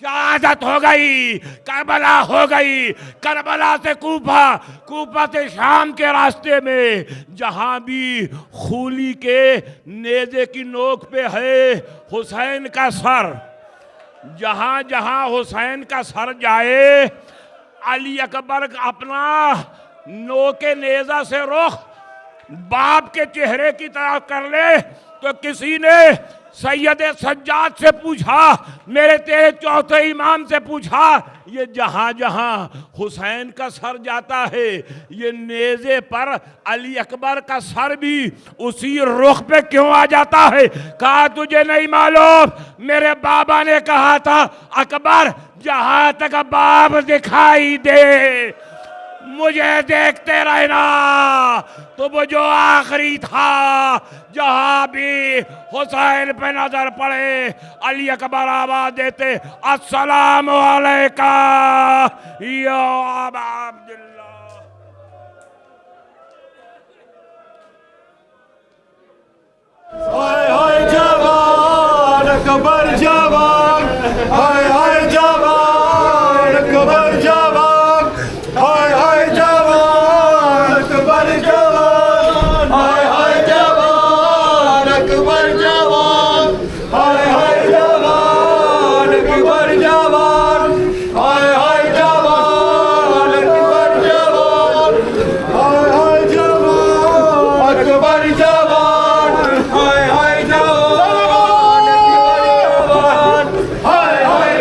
शहादत हो गई, करबला हो गई, करबला से कूफा, कूफा से शाम के रास्ते में जहां भी खूली के नेज़े की नोक पे है हुसैन का सर, जहां जहां हुसैन का सर जाए अली अकबर अपना नोके नेज़ा से रुख बाप के चेहरे की तरफ कर ले तो किसी ने सैयद सज्जाद से पूछा, मेरे तेरे चौथे इमाम से पूछा, ये जहां जहां हुसैन का सर जाता है ये नेज़े पर अली अकबर का सर भी उसी रुख पे क्यों आ जाता है? कहा तुझे नहीं मालूम, मेरे बाबा ने कहा था अकबर जहां तक बाप दिखाई दे मुझे देखते रहना। तो वो जो आखिरी था जहां भी हुसैन पे नजर पड़े अली अकबर आवाज देते अस्सलाम वालेका या अबा अब्दुल्लाह। हाय हाय जवान अकबर जवान, हाय हाय जवान अकबर जवान, हाय हाय जवान अकबर जवान, हाय हाय जवान अकबर जवान, हाय हाय जवान अकबर जवान, हाय हाय जवान अकबर जवान, हाय हाय जवान अकबर जवान, हाय हाय जवान, हाय हाय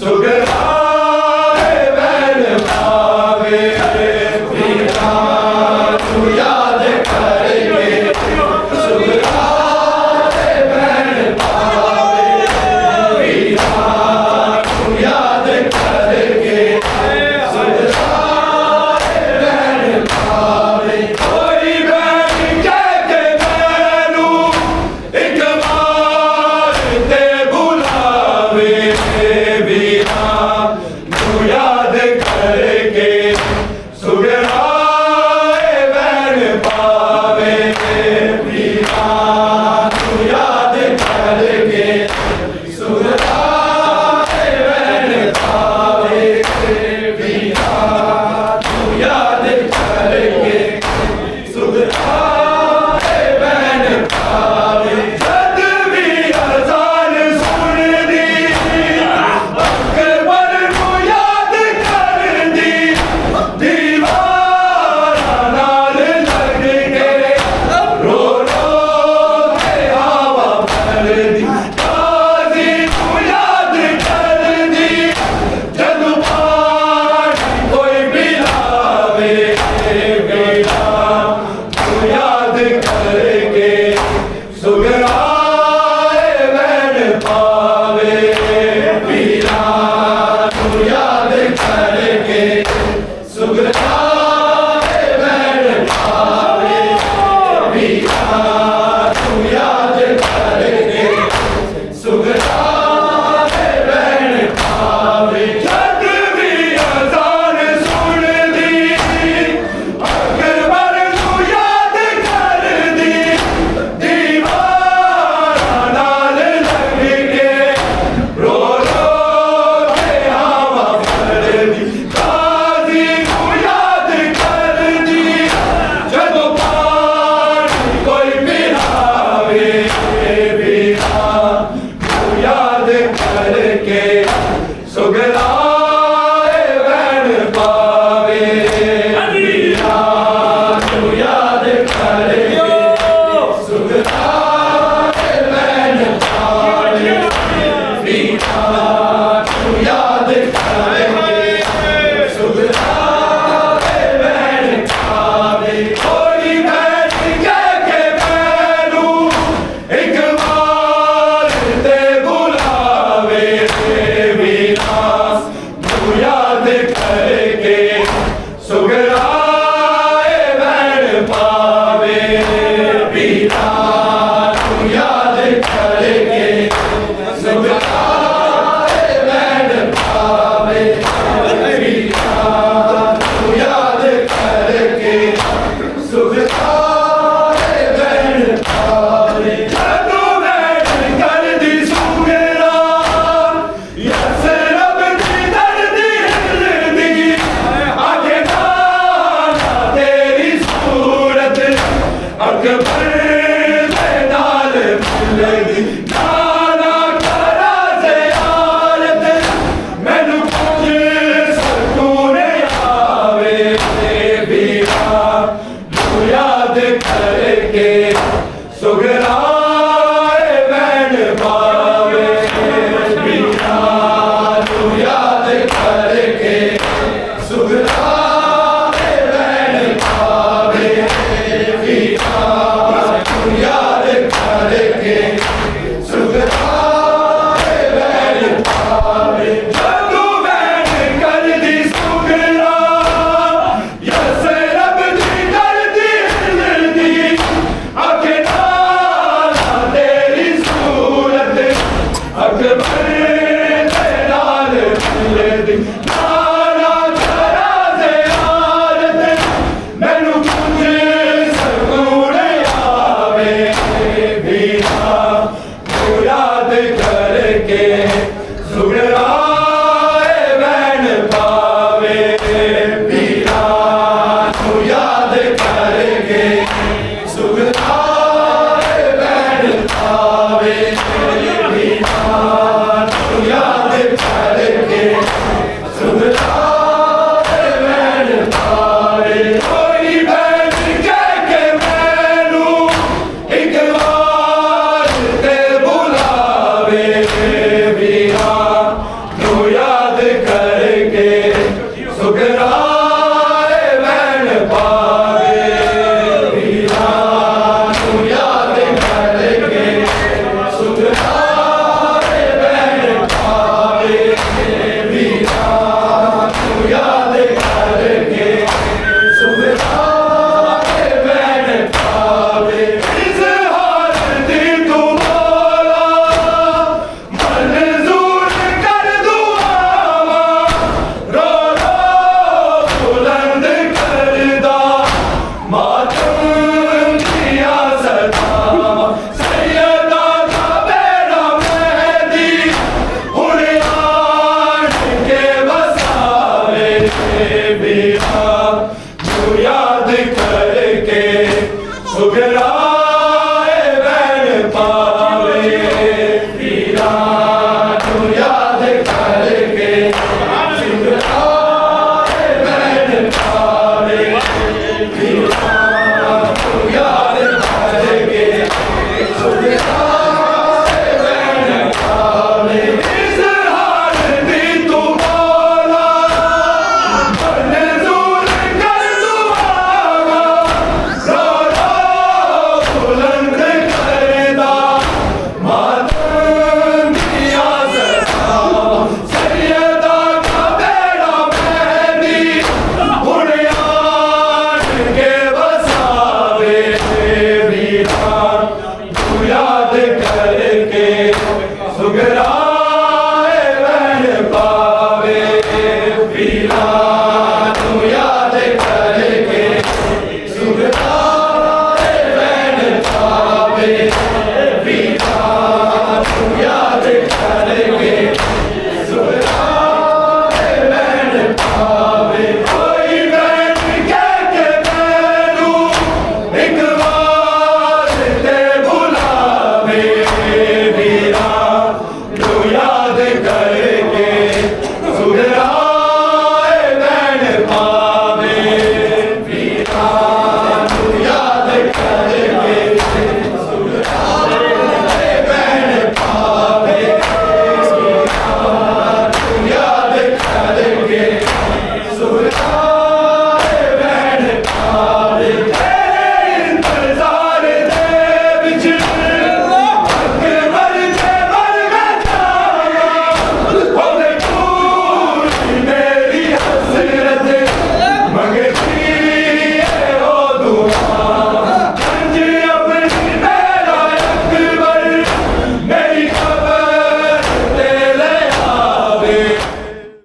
सुगराए बैन पावे पीरा तू याद करके सुगराए बैन पावे पीरा तू याद करके सुगराए बैन पावे कोई बैन कह के मैनू एक बार ते बुलावे बीरा तू याद करके सुगराए बैन पावे बीरा तू याद करके सुगराए बैन पावे बीरा तू याद करके सुगराए बैन पावे जद भी अज़ान सुन दी अकबर को याद कर दी दीवारा नाल लग के रो रो के हवा भर दी गाजी को याद कर दी जद पानी कोई पिलावे बेटा तू याद करके सुगराए बैन पावे पीरा तू याद करके सुगराए बैन पावे पीरा तू याद करके सुगराए बैन पावे जद भी अज़ान सुन दी अकबर को याद कर दी दीवारा नाल लग के रो रो के हवा भर दी गाजी को याद कर दी जब पानी कोई पिलावे बीरा तू याद करके सुगराए बैन पावे बीरा तू याद करके सुगराए बैन पावे बीरा तू याद करके सुगराए बैन पावे कोई बैठ कह के मैनू एक बार ते बुलावे बीरा याद करके सुखराम